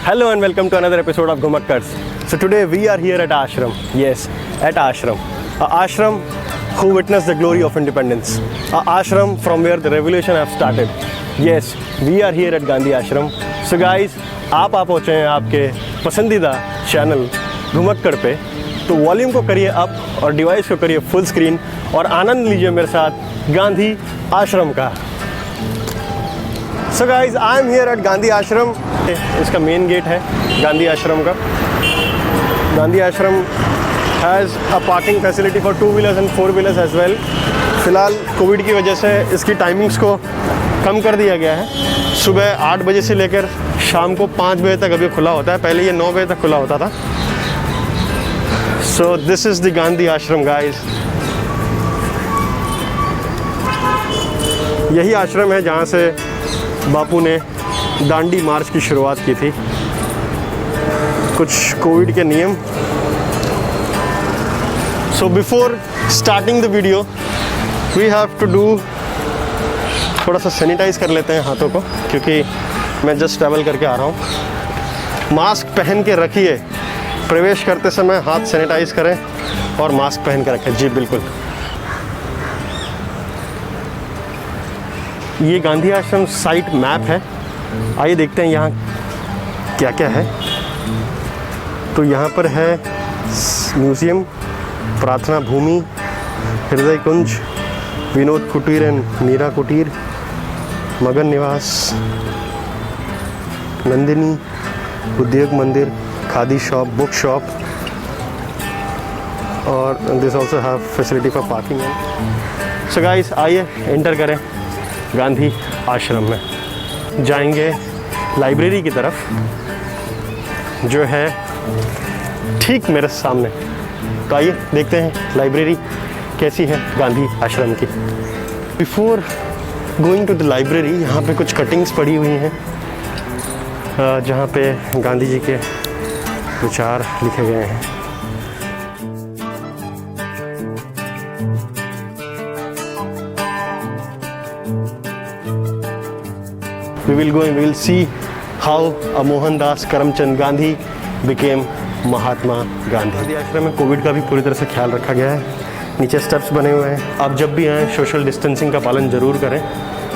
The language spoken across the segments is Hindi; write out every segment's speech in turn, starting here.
Hello and welcome to another episode of Gumakkars. So today we are here at Ashram. Yes, at Ashram. Ashram who witnessed the glory of independence. Ashram from where the revolution have started. Yes, we are here at Gandhi Ashram. So guys, आप पहुँचे हैं आपके पसंदीदा चैनल घुमक्कड़ पे, तो वॉल्यूम को करिए अप और डिवाइस को करिए फुल स्क्रीन और आनंद लीजिए मेरे साथ गांधी आश्रम का। So guys, I am here eight Gandhi आश्रम। इसका मेन गेट है गांधी आश्रम का। Gandhi Ashram has a parking facility for 2 wheelers and 4 wheelers as well. फ़िलहाल कोविड की वजह से इसकी टाइमिंग्स को कम कर दिया गया है। सुबह 8 बजे से लेकर शाम को 5 बजे तक अभी खुला होता है। पहले ये 9 बजे तक खुला होता था। So this is the Gandhi आश्रम गाइज। यही आश्रम है जहाँ से बापू ने दांडी मार्च की शुरुआत की थी। कुछ कोविड के नियम। So before starting the video we have to do, थोड़ा सा सैनिटाइज कर लेते हैं हाथों को, क्योंकि मैं जस्ट ट्रैवल करके आ रहा हूँ। मास्क पहन के रखिए, प्रवेश करते समय हाथ सैनिटाइज करें और मास्क पहन के रखें। जी बिल्कुल। ये गांधी आश्रम साइट मैप है। आइए देखते हैं यहाँ क्या क्या है। तो यहाँ पर है म्यूज़ियम, प्रार्थना भूमि, हृदय कुंज, विनोद कुटीर एंड मीरा कुटीर, मगन निवास, नंदिनी, उद्योग मंदिर, खादी शॉप, बुक शॉप, और this also have facility for parking. So guys, आइए एंटर करें गांधी आश्रम में। जाएंगे लाइब्रेरी की तरफ, जो है ठीक मेरे सामने। तो आइए देखते हैं लाइब्रेरी कैसी है गांधी आश्रम की। Before going to the library, यहाँ पे कुछ कटिंग्स पड़ी हुई हैं जहाँ पे गांधी जी के विचार लिखे गए हैं। We will see how a Mohandas Karamchand Gandhi became Mahatma Gandhi. Gandhi आश्रम में कोविड का भी पूरी तरह से ख्याल रखा गया है। नीचे स्टेप्स बने हुए हैं। आप जब भी आएँ सोशल डिस्टेंसिंग का पालन ज़रूर करें,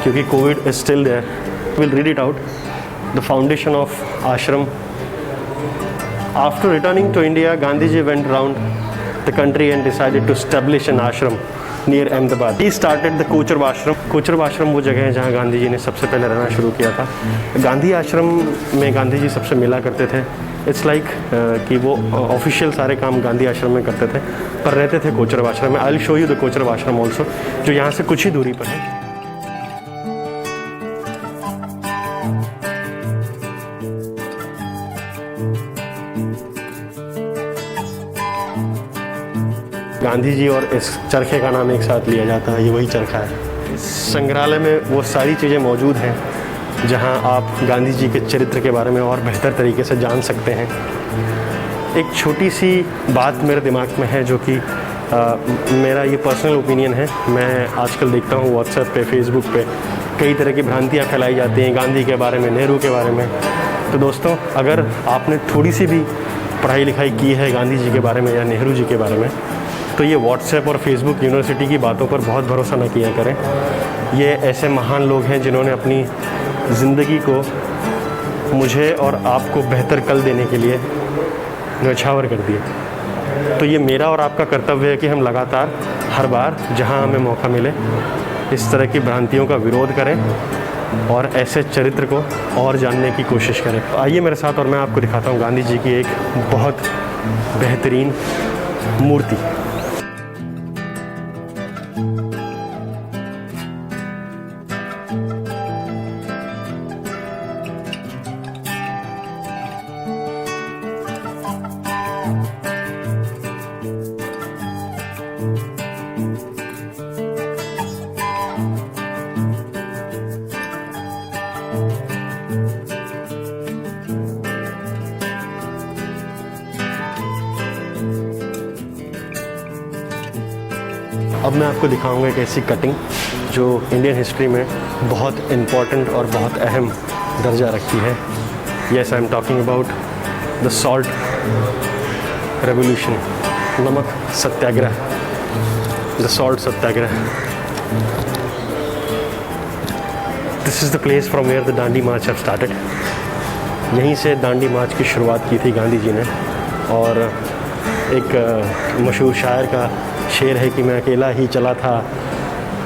क्योंकि covid is still there. Will read it out. The foundation of ashram. After returning to India, Gandhiji went around the country and decided to establish an ashram near Ahmedabad. He started the Kochar Ashram. Kochar Ashram वो जगह है जहाँ गांधी जी ने सबसे पहले रहना शुरू किया था। गांधी आश्रम में गांधी जी सबसे मिला करते थे। इट्स लाइक कि वो ऑफिशियल सारे काम गांधी आश्रम में करते थे, पर रहते थे कोचर आश्रम में। I will show you the Kochar Ashram also, जो यहाँ से कुछ ही दूरी पर है। गांधी जी और इस चरखे का नाम एक साथ लिया जाता है। ये वही चरखा है। इस संग्रहालय में वो सारी चीज़ें मौजूद हैं जहां आप गांधी जी के चरित्र के बारे में और बेहतर तरीके से जान सकते हैं। एक छोटी सी बात मेरे दिमाग में है, जो कि मेरा ये पर्सनल ओपिनियन है। मैं आजकल देखता हूँ व्हाट्सएप पे, फेसबुक पे कई तरह की भ्रांतियाँ फैलाई जाती हैं गांधी के बारे में, नेहरू के बारे में। तो दोस्तों, अगर आपने थोड़ी सी भी पढ़ाई लिखाई की है गांधी जी के बारे में या नेहरू जी के बारे में, तो ये व्हाट्सएप और फेसबुक यूनिवर्सिटी की बातों पर बहुत भरोसा न किया करें। ये ऐसे महान लोग हैं जिन्होंने अपनी ज़िंदगी को मुझे और आपको बेहतर कल देने के लिए न्यौछावर कर दिया। तो ये मेरा और आपका कर्तव्य है कि हम लगातार हर बार जहां हमें मौका मिले इस तरह की भ्रांतियों का विरोध करें और ऐसे चरित्र को और जानने की कोशिश करें। आइए मेरे साथ और मैं आपको दिखाता हूँ गांधी जी की एक बहुत बेहतरीन मूर्ति। अब मैं आपको दिखाऊंगा एक ऐसी कटिंग जो इंडियन हिस्ट्री में बहुत इम्पॉर्टेंट और बहुत अहम दर्जा रखती है। Yes, I am talking about the salt revolution, नमक सत्याग्रह, the salt Satyagraha. This is the place from where the Dandi March have started. यहीं से दांडी मार्च की शुरुआत की थी गांधी जी ने. और एक मशहूर शायर का शेर है कि मैं अकेला ही चला था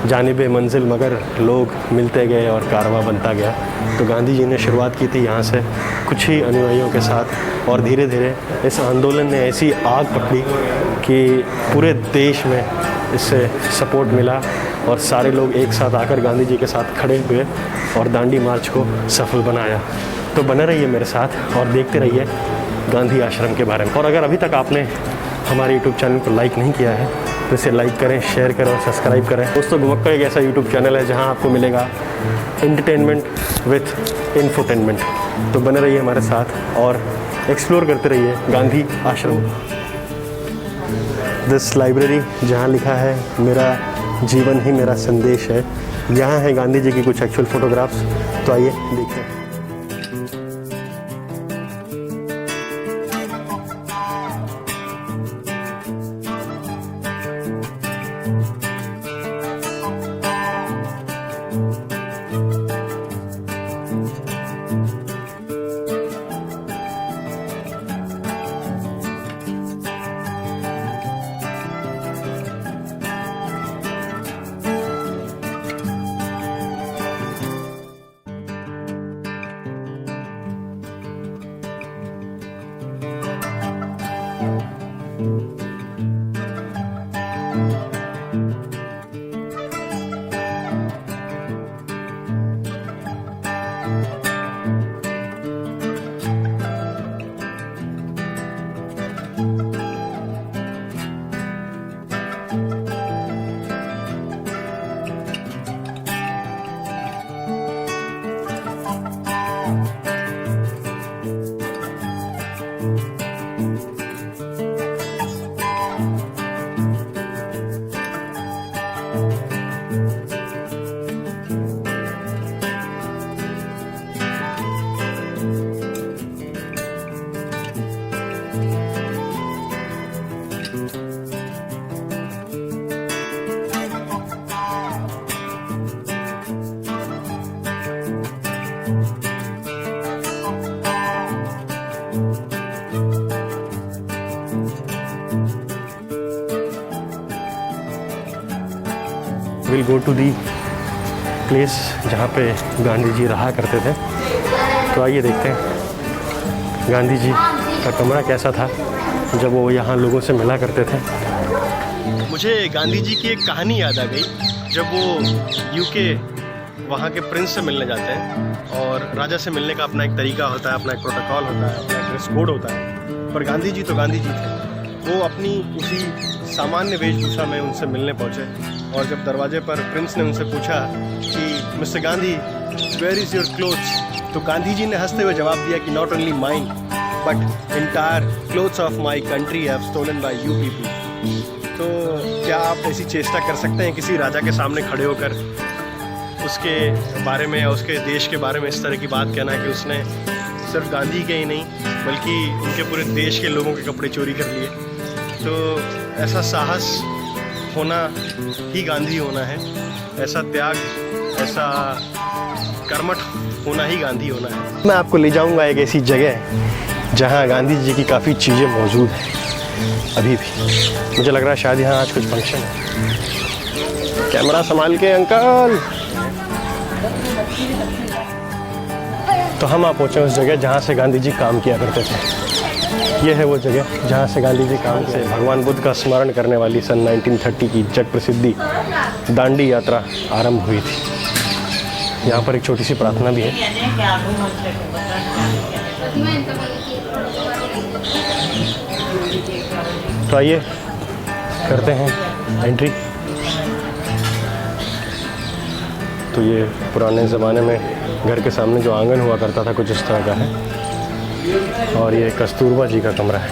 जानिबे मंजिल, मगर लोग मिलते गए और कारवां बनता गया. तो गांधी जी ने शुरुआत की थी यहाँ से कुछ ही अनुयायियों के साथ, और धीरे धीरे इस आंदोलन ने ऐसी आग पकड़ी कि पूरे देश में इससे सपोर्ट मिला और सारे लोग एक साथ आकर गांधी जी के साथ खड़े हुए और दांडी मार्च को सफल बनाया. तो बने रहिए मेरे साथ और देखते रहिए गांधी आश्रम के बारे में. और अगर अभी तक आपने हमारे यूट्यूब चैनल को लाइक नहीं किया है तो इसे लाइक करें, शेयर करें और सब्सक्राइब करें. दोस्तों, घुमक्कड़ एक ऐसा यूट्यूब चैनल है जहां आपको मिलेगा एंटरटेनमेंट विथ इन्फोटेनमेंट. तो बने रहिए हमारे साथ और एक्सप्लोर करते रहिए गांधी आश्रम. दिस लाइब्रेरी जहां लिखा है मेरा जीवन ही मेरा संदेश है, यहाँ है गांधी जी की कुछ एक्चुअल फोटोग्राफ्स. तो आइए देखते हैं. Will go to the place जहाँ पे गांधी जी रहा करते थे. तो आइए देखते हैं गांधी जी का कमरा कैसा था जब वो यहाँ लोगों से मिला करते थे. मुझे गांधी जी की एक कहानी याद आ गई. जब वो यूके वहाँ के प्रिंस से मिलने जाते हैं, और राजा से मिलने का अपना एक तरीका होता है, अपना एक प्रोटोकॉल होता है, अपना एक ड्रेस कोड होता है. पर गांधी जी तो गांधी जी थे. वो अपनी उसी सामान्य वेशभूषा में उनसे मिलने पहुँचे, और जब दरवाजे पर प्रिंस ने उनसे पूछा कि mister Gandhi, where is your clothes, तो गांधी जी ने हंसते हुए जवाब दिया कि not only mine but entire clothes of my country have stolen by you people. तो क्या आप ऐसी चेष्टा कर सकते हैं किसी राजा के सामने खड़े होकर उसके बारे में या उसके देश के बारे में इस तरह की बात कहना कि उसने सिर्फ गांधी के ही नहीं बल्कि उनके पूरे देश के लोगों के कपड़े चोरी कर लिए. तो ऐसा साहस होना ही गांधी होना है, ऐसा त्याग, ऐसा कर्मठ होना ही गांधी होना है. मैं आपको ले जाऊंगा एक ऐसी जगह जहां गांधी जी की काफ़ी चीज़ें मौजूद हैं अभी भी. मुझे लग रहा है शायद यहाँ आज कुछ फंक्शन है. कैमरा संभाल के अंकल. तो हम आप पहुँचे उस जगह जहाँ से गांधी जी काम किया करते थे. ये है वो जगह जहाँ से गांधी जी काम से भगवान बुद्ध का स्मरण करने वाली सन 1930 की जग प्रसिद्धि दांडी यात्रा आरंभ हुई थी. यहाँ पर एक छोटी सी प्रार्थना भी है. तो आइए करते हैं एंट्री. तो ये पुराने ज़माने में घर के सामने जो आंगन हुआ करता था कुछ इस तरह का है, और ये कस्तूरबा जी का कमरा है.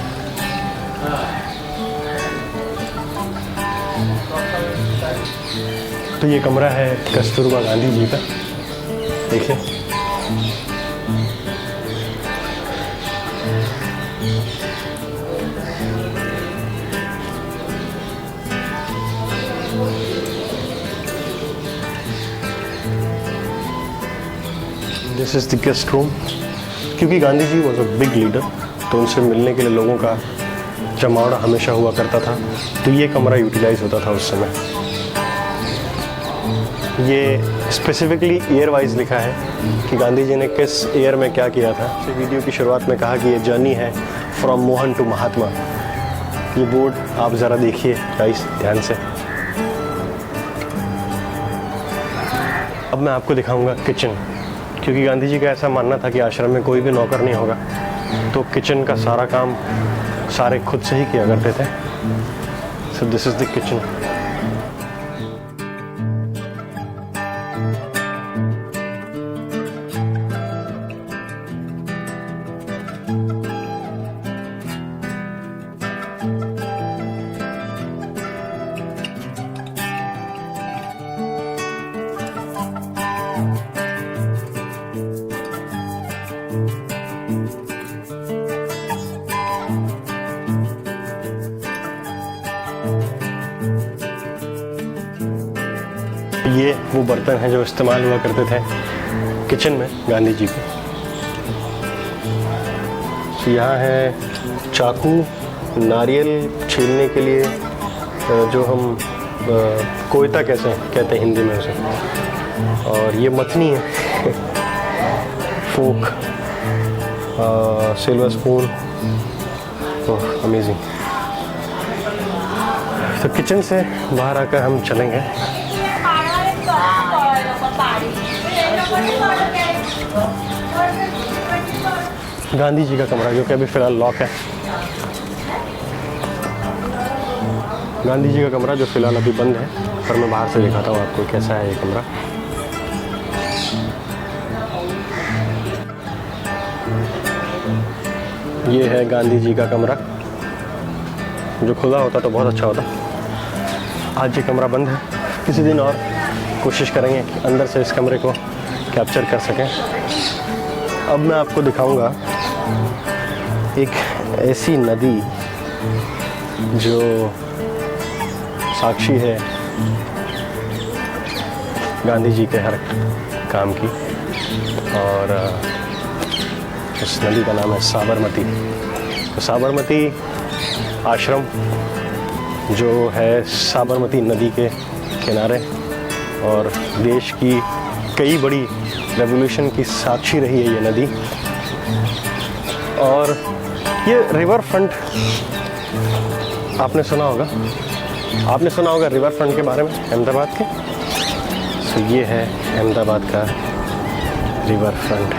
तो ये कमरा है कस्तूरबा गांधी जी का. देखिए this is the guest room. क्योंकि Gandhi ji was a big leader, तो उनसे मिलने के लिए लोगों का जमावड़ा हमेशा हुआ करता था, तो ये कमरा यूटिलाइज होता था उस समय। ये स्पेसिफिकली ईयर वाइज लिखा है कि गांधी जी ने किस ईयर में क्या किया था। इस वीडियो की शुरुआत में कहा कि ये जर्नी है फ्रॉम मोहन टू महात्मा। ये बोर्ड आप ज़रा देखिए गाइस ध्यान से। अब मैं आपको दिखाऊंगा किचन, क्योंकि गांधी जी का ऐसा मानना था कि आश्रम में कोई भी नौकर नहीं होगा, तो किचन का सारा काम सारे खुद से ही किया करते थे। So this is the kitchen. ये वो बर्तन हैं जो इस्तेमाल हुआ करते थे किचन में गांधी जी के। तो यहाँ है चाकू, नारियल छीलने के लिए जो हम कोयता कैसे कहते हैं हिंदी में उसे, और ये मथनी है फोक, सिल्वर स्पून। ओह अमेजिंग। तो किचन से बाहर आकर हम चलेंगे। गांधी जी का कमरा जो कि अभी फ़िलहाल लॉक है। गांधी जी का कमरा जो फ़िलहाल अभी बंद है, पर मैं बाहर से दिखाता हूँ आपको कैसा है ये कमरा। ये है गांधी जी का कमरा, जो खुला होता तो बहुत अच्छा होता। आज ये कमरा बंद है, किसी दिन और कोशिश करेंगे कि अंदर से इस कमरे को कैप्चर कर सकें। अब मैं आपको दिखाऊंगा एक ऐसी नदी जो साक्षी है गांधी जी के हर काम की, और उस नदी का नाम है साबरमती। तो साबरमती आश्रम जो है साबरमती नदी के किनारे, और देश की कई बड़ी रेवोल्यूशन की साक्षी रही है ये नदी। और ये रिवर फ्रंट आपने सुना होगा रिवर फ्रंट के बारे में अहमदाबाद के। तो ये है अहमदाबाद का river front.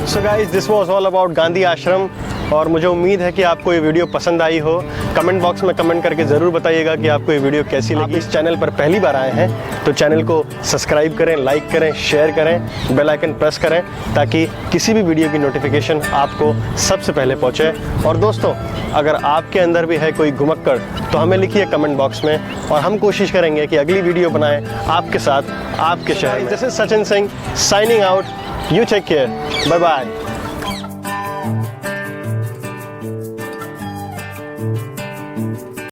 So guys, this was all about Gandhi आश्रम, और मुझे उम्मीद है कि आपको ये वीडियो पसंद आई हो। कमेंट बॉक्स में कमेंट करके ज़रूर बताइएगा कि आपको ये वीडियो कैसी लगी। आप इस चैनल पर पहली बार आए हैं तो चैनल को सब्सक्राइब करें, लाइक करें, शेयर करें, बेल आइकन प्रेस करें, ताकि किसी भी वीडियो की नोटिफिकेशन आपको सबसे पहले पहुँचे। और दोस्तों, अगर आपके अंदर भी है कोई घुमक्कड़ तो हमें लिखिए कमेंट बॉक्स में, और हम कोशिश करेंगे कि अगली वीडियो बनाएं आपके साथ, आपके शहर में। This is Sachin Singh signing out. You take care, bye bye.